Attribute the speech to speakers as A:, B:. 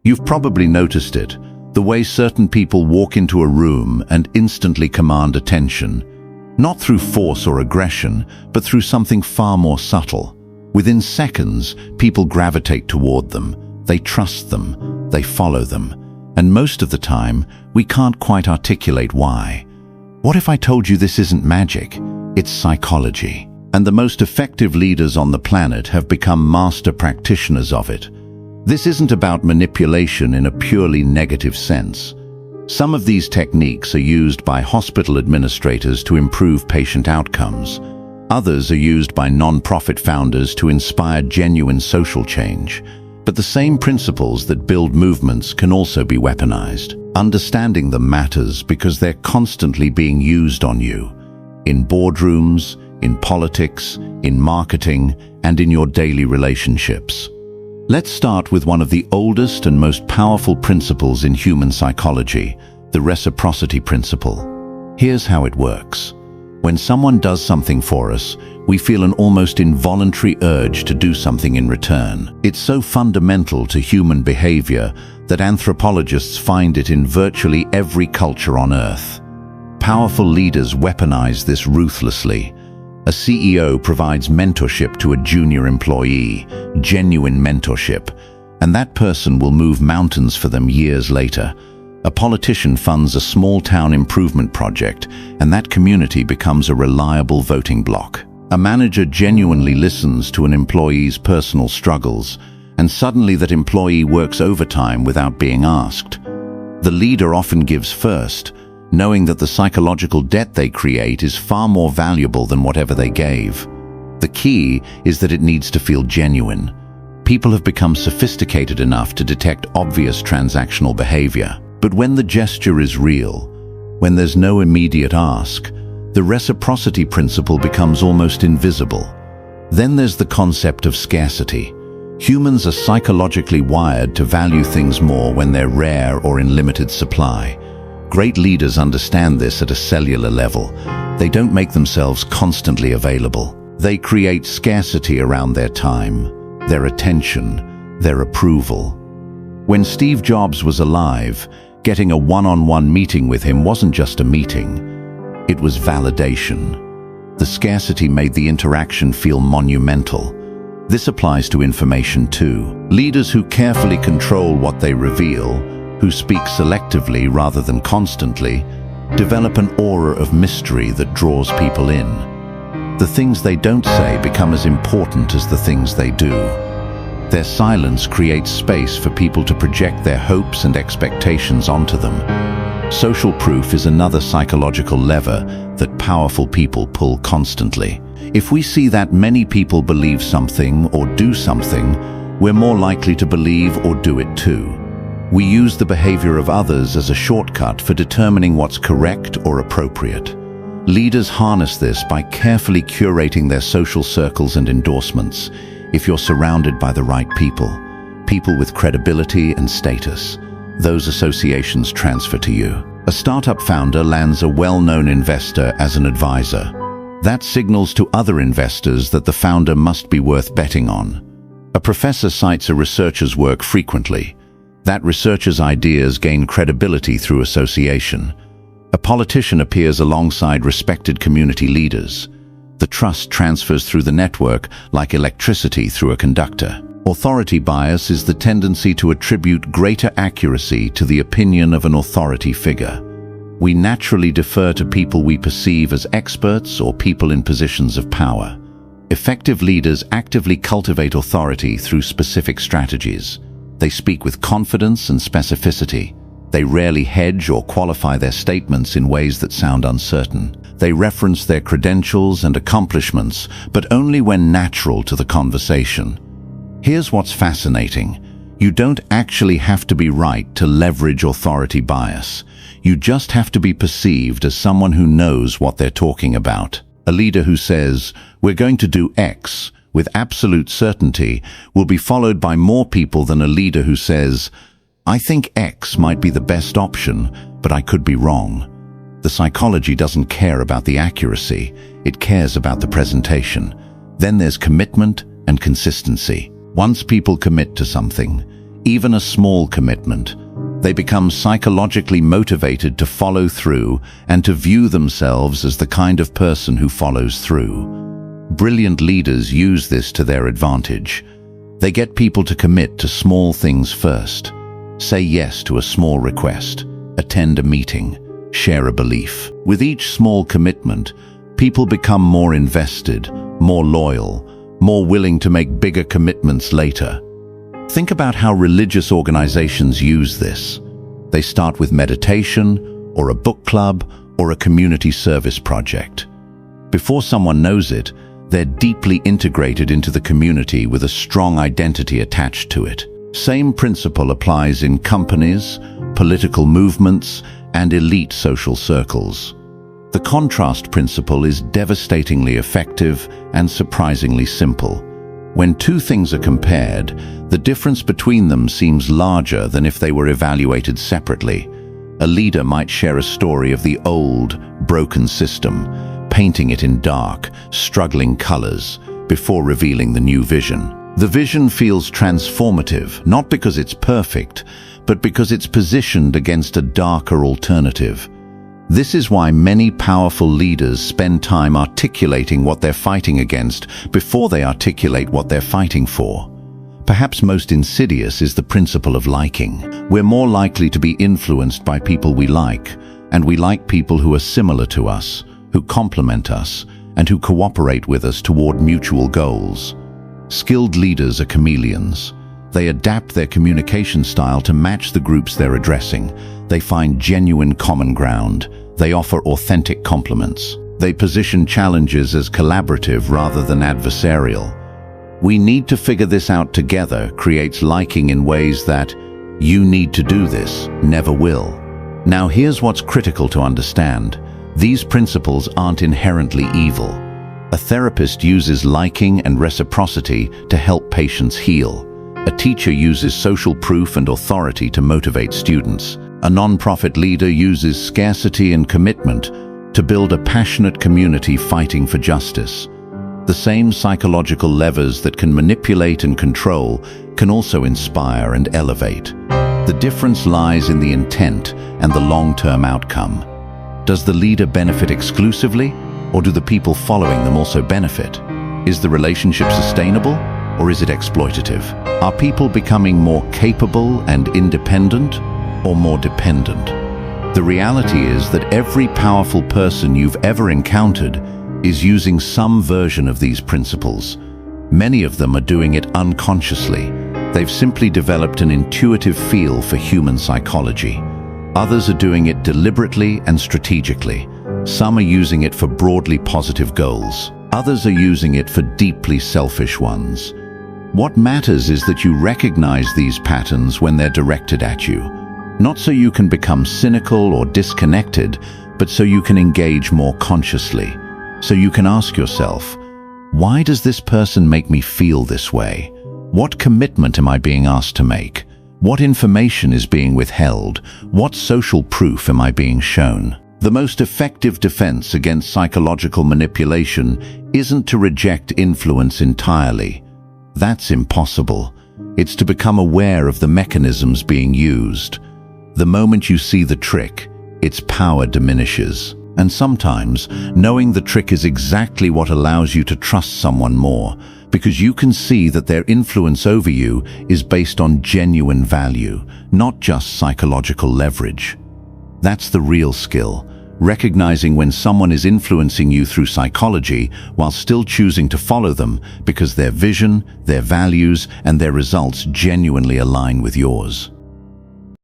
A: You've probably noticed it, the way certain people walk into a room and instantly command attention, not through force or aggression, but through something far more subtle. Within seconds, people gravitate toward them, they trust them, they follow them, and most of the time, we can't quite articulate why. What if I told you this isn't magic? It's psychology. And the most effective leaders on the planet have become master practitioners of it. This isn't about manipulation in a purely negative sense. Some of these techniques are used by hospital administrators to improve patient outcomes. Others are used by non-profit founders to inspire genuine social change. But the same principles that build movements can also be weaponized. Understanding them matters because they're constantly being used on you. In boardrooms, in politics, in marketing, and in your daily relationships. Let's start with one of the oldest and most powerful principles in human psychology, the reciprocity principle. Here's how it works. When someone does something for us, we feel an almost involuntary urge to do something in return. It's so fundamental to human behavior that anthropologists find it in virtually every culture on Earth. Powerful leaders weaponize this ruthlessly. A CEO provides mentorship to a junior employee, genuine mentorship, and that person will move mountains for them years later. A politician funds a small-town improvement project, and that community becomes a reliable voting bloc. A manager genuinely listens to an employee's personal struggles, and suddenly that employee works overtime without being asked. The leader often gives first, knowing that the psychological debt they create is far more valuable than whatever they gave. The key is that it needs to feel genuine. People have become sophisticated enough to detect obvious transactional behavior. But when the gesture is real, when there's no immediate ask, the reciprocity principle becomes almost invisible. Then there's the concept of scarcity. Humans are psychologically wired to value things more when they're rare or in limited supply. Great leaders understand this at a cellular level. They don't make themselves constantly available. They create scarcity around their time, their attention, their approval. When Steve Jobs was alive, getting a one-on-one meeting with him wasn't just a meeting. It was validation. The scarcity made the interaction feel monumental. This applies to information too. Leaders who carefully control what they reveal, who speak selectively rather than constantly, develop an aura of mystery that draws people in. The things they don't say become as important as the things they do. Their silence creates space for people to project their hopes and expectations onto them. Social proof is another psychological lever that powerful people pull constantly. If we see that many people believe something or do something, we're more likely to believe or do it too. We use the behavior of others as a shortcut for determining what's correct or appropriate. Leaders harness this by carefully curating their social circles and endorsements. If you're surrounded by the right people, people with credibility and status, those associations transfer to you. A startup founder lands a well-known investor as an advisor. That signals to other investors that the founder must be worth betting on. A professor cites a researcher's work frequently. That researcher's ideas gain credibility through association. A politician appears alongside respected community leaders. The trust transfers through the network like electricity through a conductor. Authority bias is the tendency to attribute greater accuracy to the opinion of an authority figure. We naturally defer to people we perceive as experts or people in positions of power. Effective leaders actively cultivate authority through specific strategies. They speak with confidence and specificity. They rarely hedge or qualify their statements in ways that sound uncertain. They reference their credentials and accomplishments, but only when natural to the conversation. Here's what's fascinating. You don't actually have to be right to leverage authority bias. You just have to be perceived as someone who knows what they're talking about. A leader who says, "We're going to do X," with absolute certainty, will be followed by more people than a leader who says, "I think X might be the best option, but I could be wrong." The psychology doesn't care about the accuracy, it cares about the presentation. Then there's commitment and consistency. Once people commit to something, even a small commitment. They become psychologically motivated to follow through and to view themselves as the kind of person who follows through. Brilliant leaders use this to their advantage. They get people to commit to small things first. Say yes to a small request, attend a meeting, share a belief. With each small commitment, people become more invested, more loyal, more willing to make bigger commitments later. Think about how religious organizations use this. They start with meditation, or a book club, or a community service project. Before someone knows it, they're deeply integrated into the community with a strong identity attached to it. Same principle applies in companies, political movements, and elite social circles. The contrast principle is devastatingly effective and surprisingly simple. When two things are compared, the difference between them seems larger than if they were evaluated separately. A leader might share a story of the old, broken system, painting it in dark, struggling colors, before revealing the new vision. The vision feels transformative, not because it's perfect, but because it's positioned against a darker alternative. This is why many powerful leaders spend time articulating what they're fighting against before they articulate what they're fighting for. Perhaps most insidious is the principle of liking. We're more likely to be influenced by people we like, and we like people who are similar to us, who complement us, and who cooperate with us toward mutual goals. Skilled leaders are chameleons. They adapt their communication style to match the groups they're addressing. They find genuine common ground. They offer authentic compliments. They position challenges as collaborative rather than adversarial. We need to figure this out together creates liking in ways that "you need to do this" never will. Now here's what's critical to understand. These principles aren't inherently evil. A therapist uses liking and reciprocity to help patients heal. A teacher uses social proof and authority to motivate students. A nonprofit leader uses scarcity and commitment to build a passionate community fighting for justice. The same psychological levers that can manipulate and control can also inspire and elevate. The difference lies in the intent and the long-term outcome. Does the leader benefit exclusively, or do the people following them also benefit? Is the relationship sustainable, or is it exploitative? Are people becoming more capable and independent, or more dependent? The reality is that every powerful person you've ever encountered is using some version of these principles. Many of them are doing it unconsciously. They've simply developed an intuitive feel for human psychology. Others are doing it deliberately and strategically. Some are using it for broadly positive goals. Others are using it for deeply selfish ones. What matters is that you recognize these patterns when they're directed at you. Not so you can become cynical or disconnected, but so you can engage more consciously. So you can ask yourself, why does this person make me feel this way? What commitment am I being asked to make? What information is being withheld? What social proof am I being shown? The most effective defense against psychological manipulation isn't to reject influence entirely. That's impossible. It's to become aware of the mechanisms being used. The moment you see the trick, its power diminishes. And sometimes, knowing the trick is exactly what allows you to trust someone more, because you can see that their influence over you is based on genuine value, not just psychological leverage. That's the real skill, recognizing when someone is influencing you through psychology while still choosing to follow them because their vision, their values, and their results genuinely align with yours.